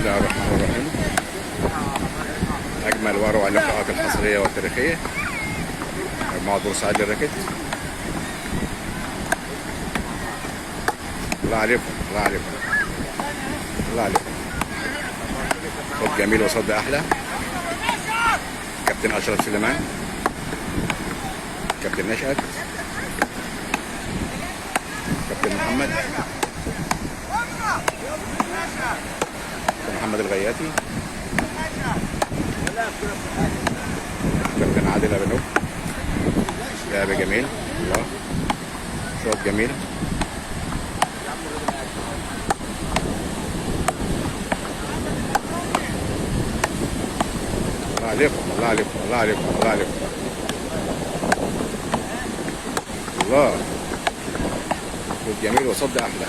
الله الرحمن الرحيم. أجمل وأروع اللقاءات الحصرية والتاريخية. مجموعة بورسعيد للراكت. الله عليكم الله عليكم الله عليكم. صوت جميل وصوت أحلى. كابتن أشرف سليمان، كابتن نشأت، كابتن محمد، محمد الغياتي، كابتن عادل أبنوب. لعب جميل. الله، شوط جميل. الله عليكم الله عليكم الله عليكم الله عليكم. الله، شوط جميل وصد أحلى.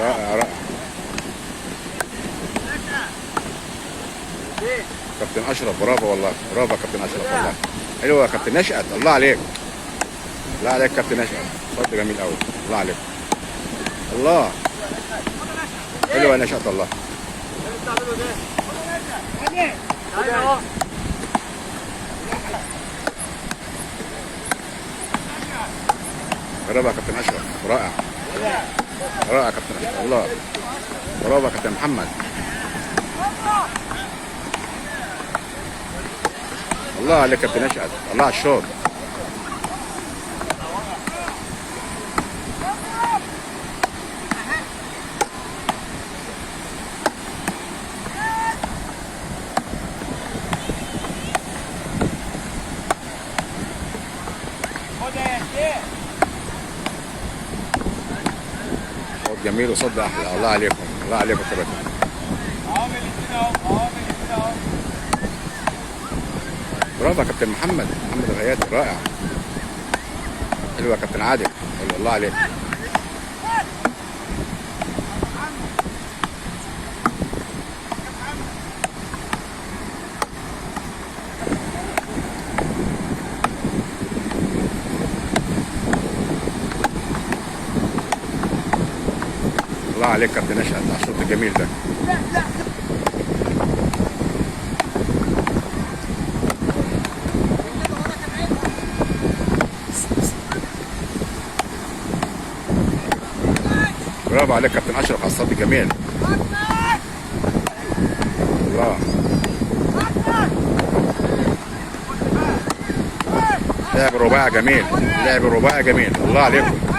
رائع رائع. كابتن اشرف، برافو والله، برافو كابتن اشرف والله. حلوه يا كابتن نشأت، الله عليك الله عليك كابتن نشأت، صد جميل قوي. الله عليك. الله، حلوه يا نشأت الله. برافو يا كابتن اشرف، رائع رائع يا كابتن اشرف. الله، برافو يا كابتن محمد. الله عليك كابتن نشأت، الله على الشوط. صوت جميل وصد احلى. الله عليكم الله عليكم يا كابتن. برافو يا كابتن محمد الغياتي، رائع. حلو يا كابتن عادل، حلو. الله عليك. الله عليك كابتن نشأت على الشوط الجميل ده. برافو عليك كابتن اشرف على الصد الجميل. الله، لعب رباعي جميل، لعب رباعي جميل. الله عليكم.